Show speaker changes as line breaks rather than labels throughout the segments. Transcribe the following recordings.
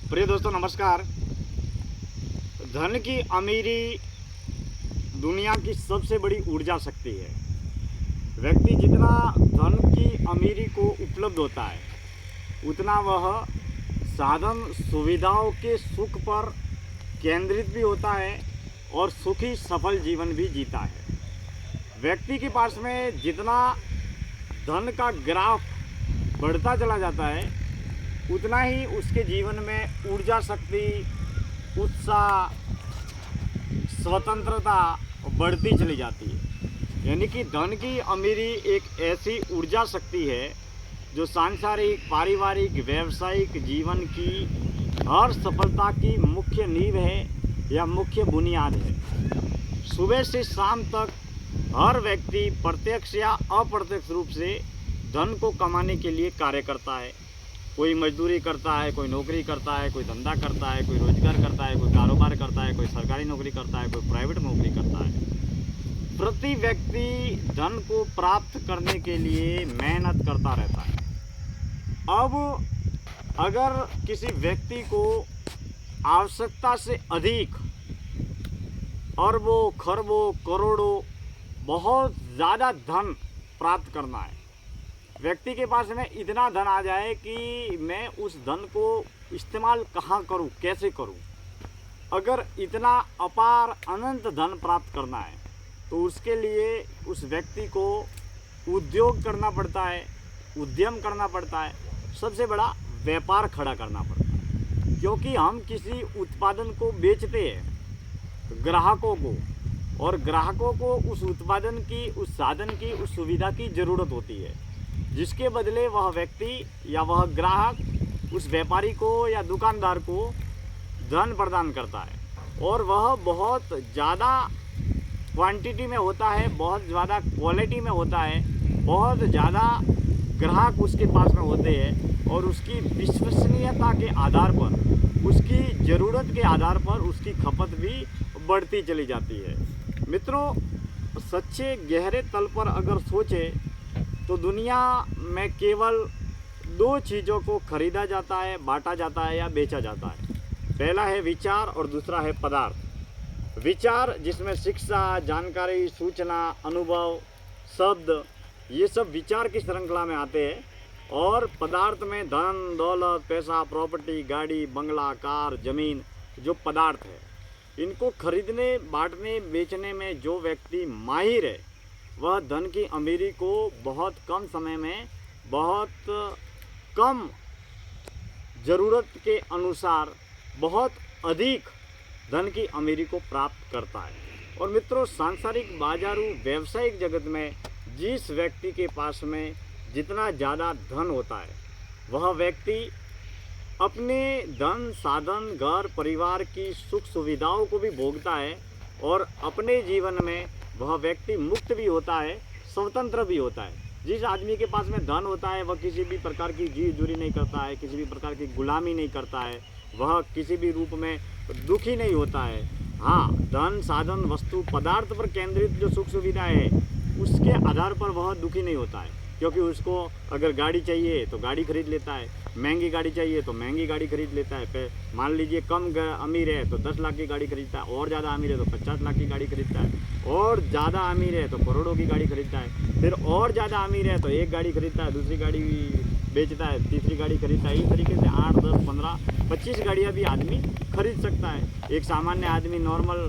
प्रिय दोस्तों नमस्कार। धन की अमीरी दुनिया की सबसे बड़ी ऊर्जा शक्ति है। व्यक्ति जितना धन की अमीरी को उपलब्ध होता है उतना वह साधन सुविधाओं के सुख पर केंद्रित भी होता है और सुखी सफल जीवन भी जीता है। व्यक्ति के पास में जितना धन का ग्राफ बढ़ता चला जाता है उतना ही उसके जीवन में ऊर्जा शक्ति, उत्साह, स्वतंत्रता बढ़ती चली जाती है। यानी कि धन की अमीरी एक ऐसी ऊर्जा शक्ति है जो सांसारिक, पारिवारिक, व्यावसायिक जीवन की हर सफलता की मुख्य नींव है या मुख्य बुनियाद है। सुबह से शाम तक हर व्यक्ति प्रत्यक्ष या अप्रत्यक्ष रूप से धन को कमाने के लिए कार्य करता है। कोई मजदूरी करता है, कोई नौकरी करता है, कोई धंधा करता है, कोई रोजगार करता है, कोई कारोबार करता है, कोई सरकारी नौकरी करता है, कोई प्राइवेट नौकरी करता है। प्रति व्यक्ति धन को प्राप्त करने के लिए मेहनत करता रहता है। अब अगर किसी व्यक्ति को आवश्यकता से अधिक अरबों, खरबों, करोड़ों बहुत ज़्यादा धन प्राप्त करना है, व्यक्ति के पास में इतना धन आ जाए कि मैं उस धन को इस्तेमाल कहाँ करूँ, कैसे करूँ। अगर इतना अपार अनंत धन प्राप्त करना है तो उसके लिए उस व्यक्ति को उद्योग करना पड़ता है, उद्यम करना पड़ता है, सबसे बड़ा व्यापार खड़ा करना पड़ता है। क्योंकि हम किसी उत्पादन को बेचते हैं ग्राहकों को, और ग्राहकों को उस उत्पादन की, उस साधन की, उस सुविधा की ज़रूरत होती है, जिसके बदले वह व्यक्ति या वह ग्राहक उस व्यापारी को या दुकानदार को धन प्रदान करता है। और वह बहुत ज़्यादा क्वांटिटी में होता है, बहुत ज़्यादा क्वालिटी में होता है, बहुत ज़्यादा ग्राहक उसके पास में होते हैं, और उसकी विश्वसनीयता के आधार पर, उसकी ज़रूरत के आधार पर उसकी खपत भी बढ़ती चली जाती है। मित्रों, सच्चे गहरे तल पर अगर सोचें तो दुनिया में केवल दो चीज़ों को खरीदा जाता है, बांटा जाता है या बेचा जाता है। पहला है विचार और दूसरा है पदार्थ। विचार जिसमें शिक्षा, जानकारी, सूचना, अनुभव, शब्द, ये सब विचार की श्रृंखला में आते हैं। और पदार्थ में धन, दौलत, पैसा, प्रॉपर्टी, गाड़ी, बंगला, कार, ज़मीन, जो पदार्थ है, इनको खरीदने, बांटने, बेचने में जो व्यक्ति माहिर है वह धन की अमीरी को बहुत कम समय में, बहुत कम ज़रूरत के अनुसार, बहुत अधिक धन की अमीरी को प्राप्त करता है। और मित्रों, सांसारिक, बाजारू, व्यावसायिक जगत में जिस व्यक्ति के पास में जितना ज़्यादा धन होता है वह व्यक्ति अपने धन, साधन, घर, परिवार की सुख सुविधाओं को भी भोगता है, और अपने जीवन में वह व्यक्ति मुक्त भी होता है, स्वतंत्र भी होता है। जिस आदमी के पास में धन होता है वह किसी भी प्रकार की जी जुरी नहीं करता है, किसी भी प्रकार की गुलामी नहीं करता है, वह किसी भी रूप में दुखी नहीं होता है। हाँ, धन, साधन, वस्तु, पदार्थ पर केंद्रित जो सुख सुविधा है उसके आधार पर वह दुखी नहीं होता है, क्योंकि उसको अगर गाड़ी चाहिए तो गाड़ी खरीद लेता है, महंगी गाड़ी चाहिए तो महंगी गाड़ी खरीद लेता है। मान लीजिए कम अमीर है तो 10 लाख की गाड़ी खरीदता है, और ज़्यादा अमीर है तो 50 लाख की गाड़ी खरीदता है, और ज़्यादा अमीर है तो करोड़ों की गाड़ी खरीदता है, फिर और ज़्यादा अमीर है तो एक गाड़ी खरीदता है, दूसरी गाड़ी बेचता है, तीसरी गाड़ी खरीदता है। इस तरीके से 8, 10, 15, 25 गाड़ियाँ भी आदमी खरीद सकता है। एक सामान्य आदमी नॉर्मल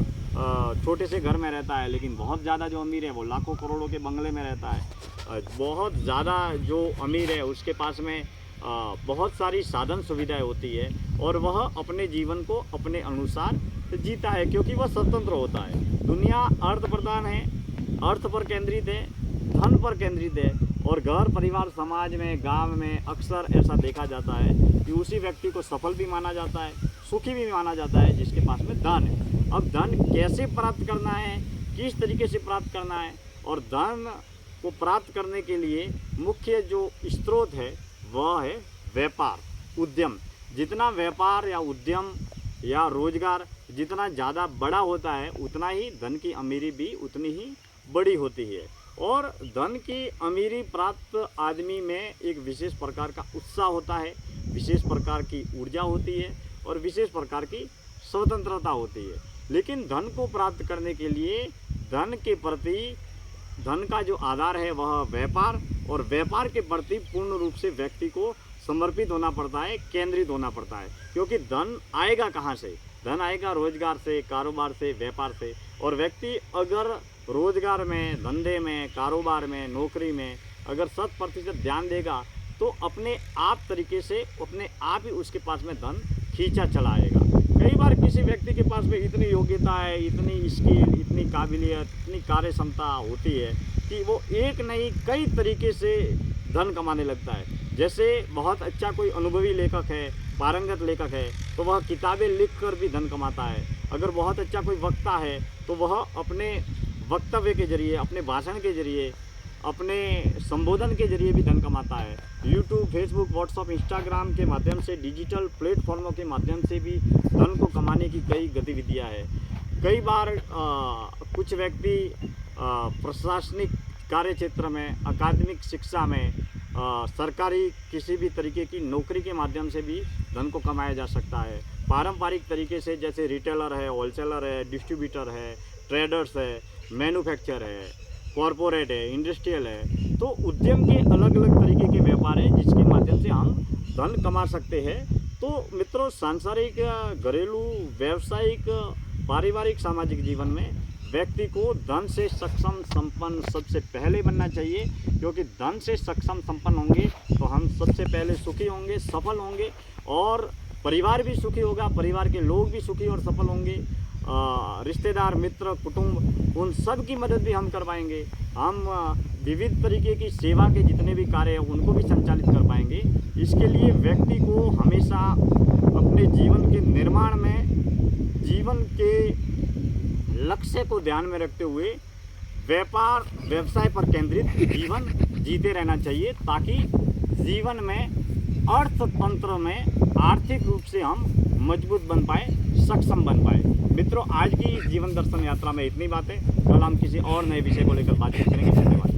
छोटे से घर में रहता है, लेकिन बहुत ज़्यादा जो अमीर है वो लाखों करोड़ों के बंगले में रहता है। बहुत ज़्यादा जो अमीर है उसके पास में बहुत सारी साधन सुविधाएं होती है, और वह अपने जीवन को अपने अनुसार जीता है, क्योंकि वह स्वतंत्र होता है। दुनिया अर्थ प्रधान है, अर्थ पर केंद्रित है, धन पर केंद्रित है, और घर, परिवार, समाज में, गांव में अक्सर ऐसा देखा जाता है कि उसी व्यक्ति को सफल भी माना जाता है, सुखी भी माना जाता है जिसके पास में धन है। अब धन कैसे प्राप्त करना है, किस तरीके से प्राप्त करना है, और धन को प्राप्त करने के लिए मुख्य जो स्रोत है वह है व्यापार, उद्यम। जितना व्यापार या उद्यम या रोजगार जितना ज़्यादा बड़ा होता है उतना ही धन की अमीरी भी उतनी ही बड़ी होती है। और धन की अमीरी प्राप्त आदमी में एक विशेष प्रकार का उत्साह होता है, विशेष प्रकार की ऊर्जा होती है, और विशेष प्रकार की स्वतंत्रता होती है। लेकिन धन को प्राप्त करने के लिए धन के प्रति धन का जो आधार है वह व्यापार, और व्यापार के प्रति पूर्ण रूप से व्यक्ति को समर्पित होना पड़ता है, केंद्रित होना पड़ता है। क्योंकि धन आएगा कहाँ से? धन आएगा रोजगार से, कारोबार से, व्यापार से। और व्यक्ति अगर रोजगार में, धंधे में, कारोबार में, नौकरी में अगर 100% ध्यान देगा तो अपने आप तरीके से अपने आप ही उसके पास में धन खींचा चला आएगा। कई बार किसी व्यक्ति के पास में इतनी योग्यता है, इतनी स्किल, इतनी काबिलियत, इतनी कार्य क्षमता होती है कि वो एक नहीं कई तरीके से धन कमाने लगता है। जैसे बहुत अच्छा कोई अनुभवी लेखक है, पारंगत लेखक है, तो वह किताबें लिखकर भी धन कमाता है। अगर बहुत अच्छा कोई वक्ता है तो वह अपने वक्तव्य के जरिए, अपने भाषण के जरिए, अपने संबोधन के जरिए भी धन कमाता है। यूट्यूब, फेसबुक, व्हाट्सएप, इंस्टाग्राम के माध्यम से, डिजिटल प्लेटफॉर्मों के माध्यम से भी धन को कमाने की कई गतिविधियां हैं। कई बार कुछ व्यक्ति प्रशासनिक कार्य क्षेत्र में, अकादमिक शिक्षा में, सरकारी किसी भी तरीके की नौकरी के माध्यम से भी धन को कमाया जा सकता है। पारंपरिक तरीके से जैसे रिटेलर है, होलसेलर है, डिस्ट्रीब्यूटर है, ट्रेडर्स है, मैन्युफैक्चर है, कॉरपोरेट है, इंडस्ट्रियल है। तो उद्यम के अलग अलग तरीके के व्यापार है जिसके माध्यम से हम धन कमा सकते हैं। तो मित्रों, सांसारिक, घरेलू, व्यावसायिक, पारिवारिक, सामाजिक जीवन में व्यक्ति को धन से सक्षम संपन्न सबसे पहले बनना चाहिए। क्योंकि धन से सक्षम संपन्न होंगे तो हम सबसे पहले सुखी होंगे, सफल होंगे, और परिवार भी सुखी होगा, परिवार के लोग भी सुखी और सफल होंगे। रिश्तेदार, मित्र, कुटुंब, उन सब की मदद भी हम कर पाएंगे। हम विविध तरीके की सेवा के जितने भी कार्य हैं उनको भी संचालित कर पाएंगे। इसके लिए व्यक्ति को हमेशा अपने जीवन के निर्माण में, जीवन के लक्ष्य को ध्यान में रखते हुए व्यापार, व्यवसाय पर केंद्रित जीवन जीते रहना चाहिए, ताकि जीवन में, अर्थतंत्र में आर्थिक रूप से हम मजबूत बन पाए, सक्षम बन पाए। मित्रों, आज की जीवन दर्शन यात्रा में इतनी बातें। कल हम किसी और नए विषय को लेकर बातचीत करेंगे। धन्यवाद।